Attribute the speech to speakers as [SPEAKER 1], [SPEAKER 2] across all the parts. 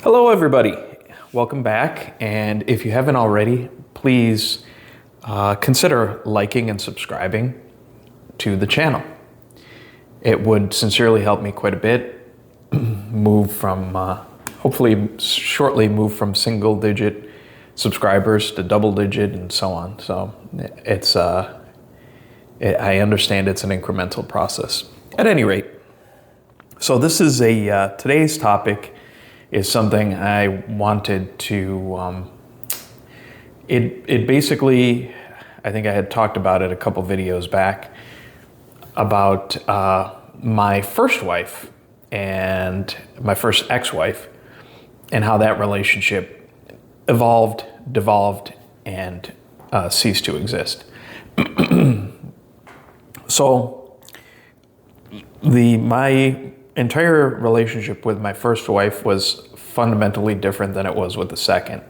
[SPEAKER 1] Hello, everybody. Welcome back. And if you haven't already, please consider liking and subscribing to the channel. It would sincerely help me quite a bit move from, hopefully shortly move from single digit subscribers to double digit and so on. So I understand it's an incremental process. At any rate, so this is today's topic is something I wanted to, it basically, I think I had talked about it a couple videos back about my first wife and my first ex-wife and how that relationship evolved, devolved, and ceased to exist. So my entire relationship with my first wife was fundamentally different than it was with the second.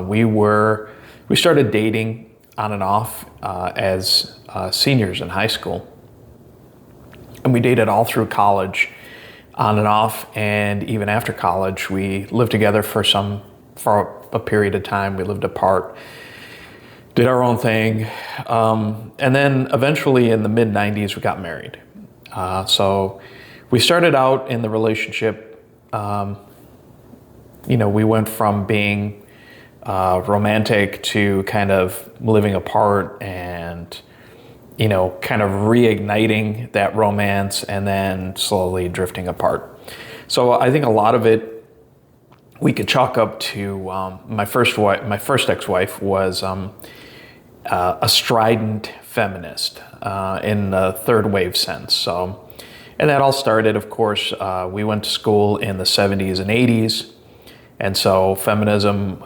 [SPEAKER 1] We started dating on and off as seniors in high school, and we dated all through college, on and off, and even after college, we lived together for a period of time. We lived apart, did our own thing, and then eventually in the mid-90s, we got married. So we started out in the relationship, we went from being romantic to kind of living apart and, kind of reigniting that romance and then slowly drifting apart. So I think a lot of it we could chalk up to my first ex-wife was a strident feminist in the third wave sense. So. And that all started, of course, we went to school in the 70s and 80s. And so feminism,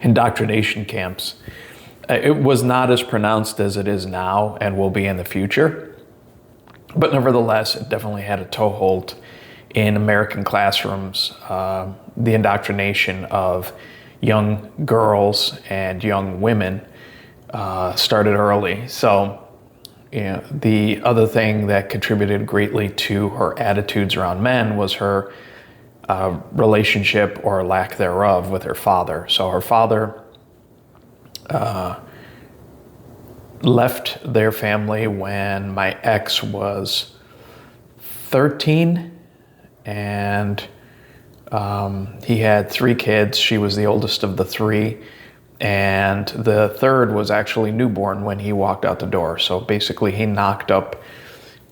[SPEAKER 1] indoctrination camps, it was not as pronounced as it is now and will be in the future. But nevertheless, it definitely had a toehold in American classrooms. The indoctrination of young girls and young women started early. So, the other thing that contributed greatly to her attitudes around men was her relationship or lack thereof with her father. So her father left their family when my ex was 13, and he had 3 kids. She was the oldest of the 3. And the third was actually newborn when he walked out the door. So basically he knocked up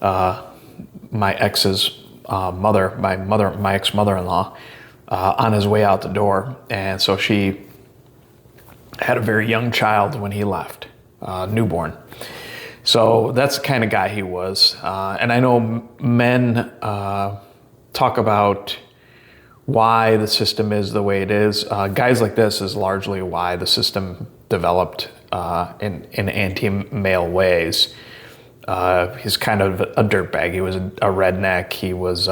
[SPEAKER 1] my ex's mother, my ex-mother-in-law, on his way out the door. And so she had a very young child when he left, newborn. So that's the kind of guy he was. And I know men talk about why the system is the way it is. Guys like this is largely why the system developed in anti-male ways. He's kind of a dirtbag. He was a redneck. He was,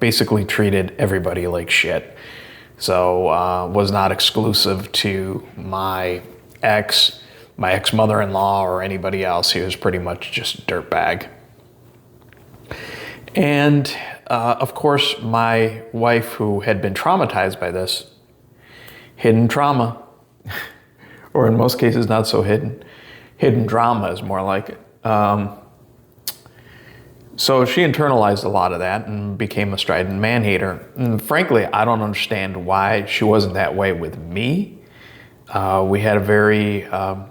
[SPEAKER 1] basically treated everybody like shit. So was not exclusive to my ex-mother-in-law or anybody else. He was pretty much just a dirtbag. And of course, my wife, who had been traumatized by this, hidden trauma, or in most cases not so hidden drama is more like it. So she internalized a lot of that and became a strident man-hater. And frankly, I don't understand why she wasn't that way with me. We had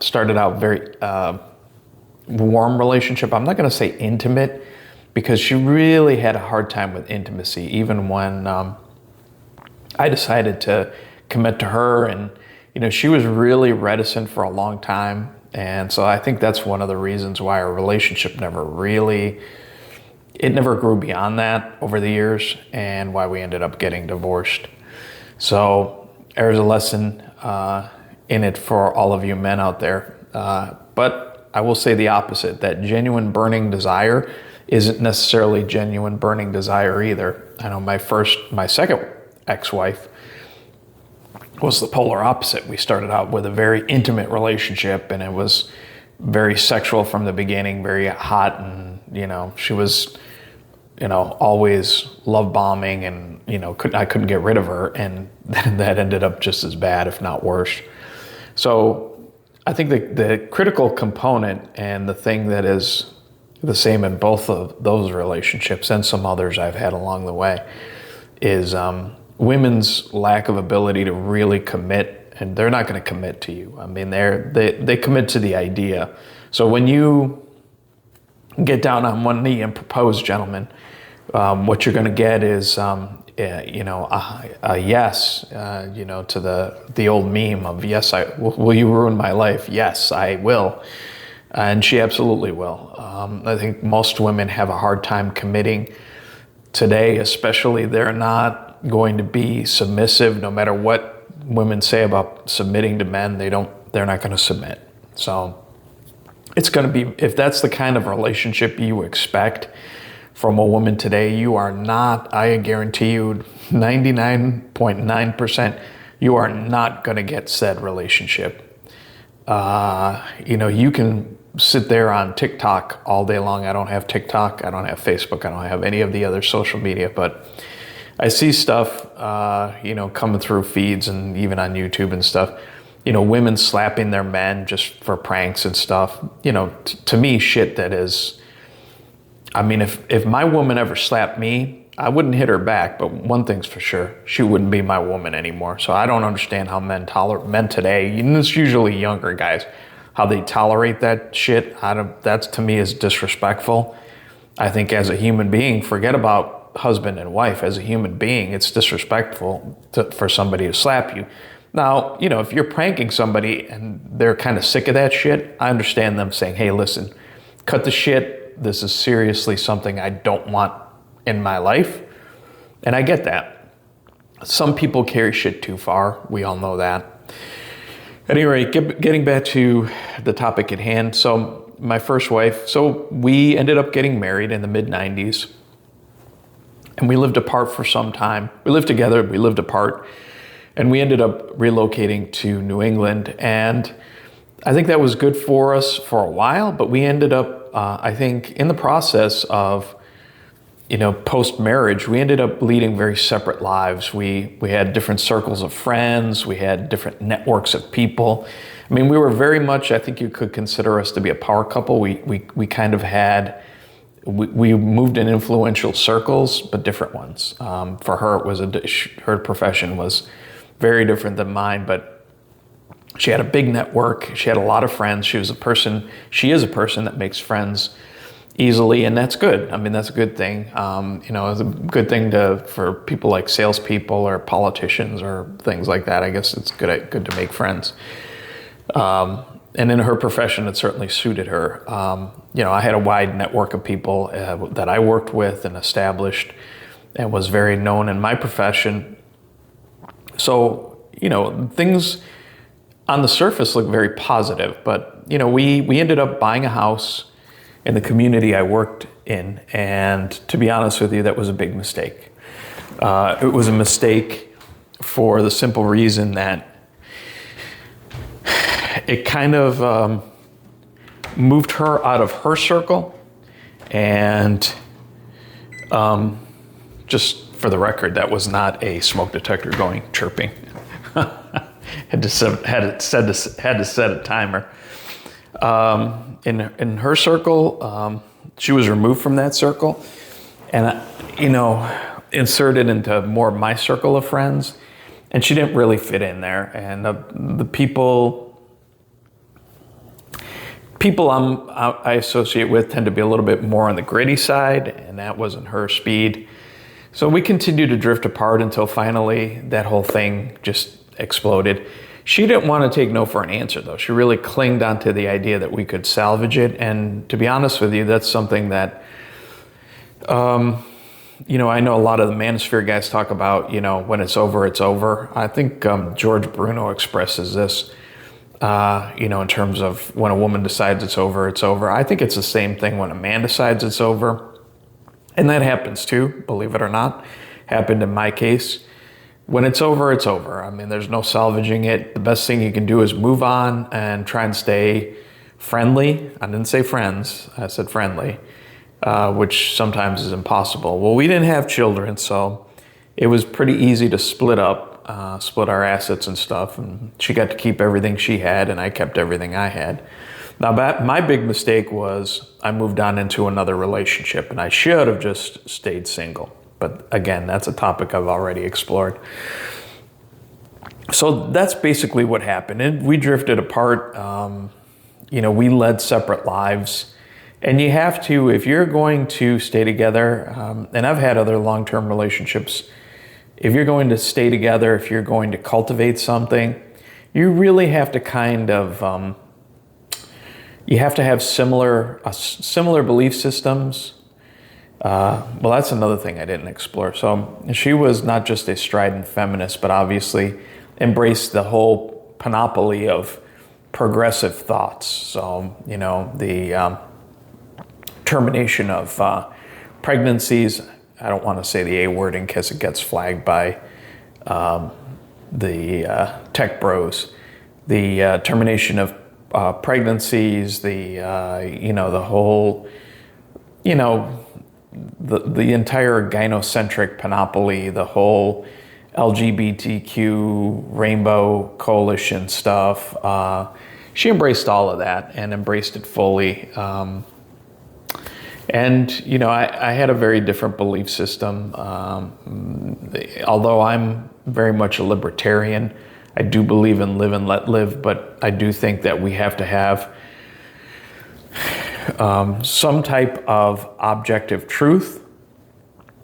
[SPEAKER 1] started out very warm relationship. I'm not going to say intimate, because she really had a hard time with intimacy, even when I decided to commit to her. And, she was really reticent for a long time. And so I think that's one of the reasons why our relationship never grew beyond that over the years, and why we ended up getting divorced. So there's a lesson in it for all of you men out there. But I will say the opposite, that genuine burning desire isn't necessarily genuine burning desire either. I know my second ex-wife was the polar opposite. We started out with a very intimate relationship, and it was very sexual from the beginning, very hot, and she was always love bombing, and I couldn't get rid of her, and that ended up just as bad, if not worse. So I think the critical component, and the thing that is the same in both of those relationships and some others I've had along the way, is women's lack of ability to really commit, and they're not going to commit to you. I mean, they commit to the idea. So when you get down on one knee and propose, gentlemen, what you're going to get is, a yes, to the old meme of, yes, will you ruin my life? Yes, I will. And she absolutely will. I think most women have a hard time committing today, especially. They're not going to be submissive, no matter what women say about submitting to men. They're not going to submit. So it's going to be, if that's the kind of relationship you expect from a woman today, you are not, I guarantee you, 99.9%, you are not going to get said relationship. You can sit there on TikTok all day long. I don't have TikTok. I don't have Facebook. I don't have any of the other social media, but I see stuff, coming through feeds and even on YouTube and stuff. Women slapping their men just for pranks and stuff. To me, shit that is, I mean, if my woman ever slapped me, I wouldn't hit her back, but one thing's for sure, she wouldn't be my woman anymore. So I don't understand how men today, it's usually younger guys, how they tolerate that shit. That to me is disrespectful. I think as a human being, forget about husband and wife, as a human being, it's disrespectful for somebody to slap you. Now, if you're pranking somebody and they're kind of sick of that shit, I understand them saying, hey, listen, cut the shit. This is seriously something I don't want in my life. And I get that. Some people carry shit too far. We all know that. At any rate, getting back to the topic at hand. So my first wife, so we ended up getting married in the mid-90s. And we lived apart for some time. We lived together, we lived apart. And we ended up relocating to New England. And I think that was good for us for a while, but we ended up, I think, in the process of, post-marriage, we ended up leading very separate lives. We had different circles of friends. We had different networks of people. I mean, we were very much, I think you could consider us to be a power couple. We kind of had, we moved in influential circles, but different ones. For her, it was her profession was very different than mine, but she had a big network. She had a lot of friends. She is a person that makes friends easily, and that's good. I mean, that's a good thing. It's a good thing for people like salespeople or politicians or things like that. I guess it's good to make friends. And in her profession, it certainly suited her. I had a wide network of people that I worked with and established, and was very known in my profession. So, things on the surface look very positive, but, we ended up buying a house in the community I worked in, and to be honest with you, that was a big mistake. It was a mistake for the simple reason that it kind of moved her out of her circle, and just for the record, that was not a smoke detector going chirping. had to set a timer. In her circle, she was removed from that circle, and inserted into more of my circle of friends, and she didn't really fit in there. And the people I associate with tend to be a little bit more on the gritty side, and that wasn't her speed. So we continued to drift apart until finally that whole thing just exploded. She didn't want to take no for an answer, though. She really clinged onto the idea that we could salvage it. And to be honest with you, that's something that, I know a lot of the manosphere guys talk about, when it's over, it's over. I think George Bruno expresses this, in terms of when a woman decides it's over, it's over. I think it's the same thing when a man decides it's over. And that happens too, believe it or not. Happened in my case. When it's over, it's over. I mean, there's no salvaging it. The best thing you can do is move on and try and stay friendly. I didn't say friends, I said friendly. which sometimes is impossible. Well, we didn't have children, so it was pretty easy to split our assets and stuff. And she got to keep everything she had, and I kept everything I had. Now, my big mistake was I moved on into another relationship, and I should have just stayed single. But again, that's a topic I've already explored. So that's basically what happened. And we drifted apart. We led separate lives. And you have to, if you're going to stay together, and I've had other long-term relationships, if you're going to stay together, if you're going to cultivate something, you really have to kind of, you have to have similar belief systems. Well, that's another thing I didn't explore. So she was not just a strident feminist, but obviously embraced the whole panoply of progressive thoughts. So, the termination of pregnancies. I don't want to say the A word in case it gets flagged by the tech bros. The termination of pregnancies, the whole, the entire gynocentric panoply, the whole LGBTQ rainbow coalition stuff. She embraced all of that and embraced it fully. I had a very different belief system. Although I'm very much a libertarian, I do believe in live and let live, but I do think that we have to have some type of objective truth.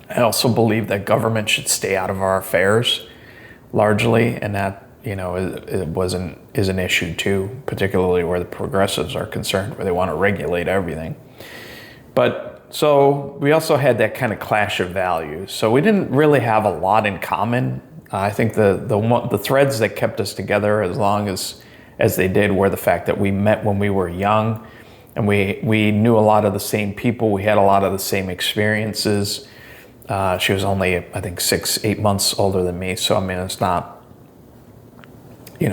[SPEAKER 1] I also believe that government should stay out of our affairs largely, and that is an issue too, particularly where the progressives are concerned, where they want to regulate everything. But so we also had that kind of clash of values. So we didn't really have a lot in common. I think the threads that kept us together as long as they did were the fact that we met when we were young, and we knew a lot of the same people. We had a lot of the same experiences. She was only, I think, 6-8 months older than me. So, I mean, it's not, we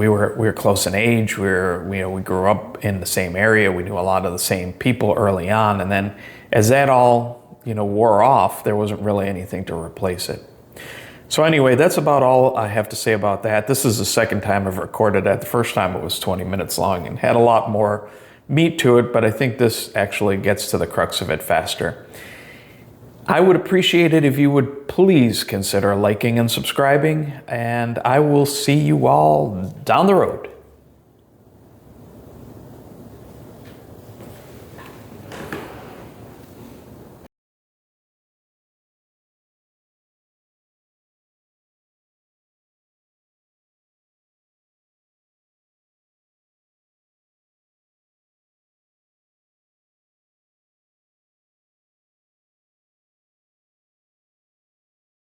[SPEAKER 1] were close in age. We grew up in the same area. We knew a lot of the same people early on. And then as that all, wore off, there wasn't really anything to replace it. So anyway, that's about all I have to say about that. This is the second time I've recorded that. The first time it was 20 minutes long and had a lot more meat to it, but I think this actually gets to the crux of it faster. I would appreciate it if you would please consider liking and subscribing, and I will see you all down the road.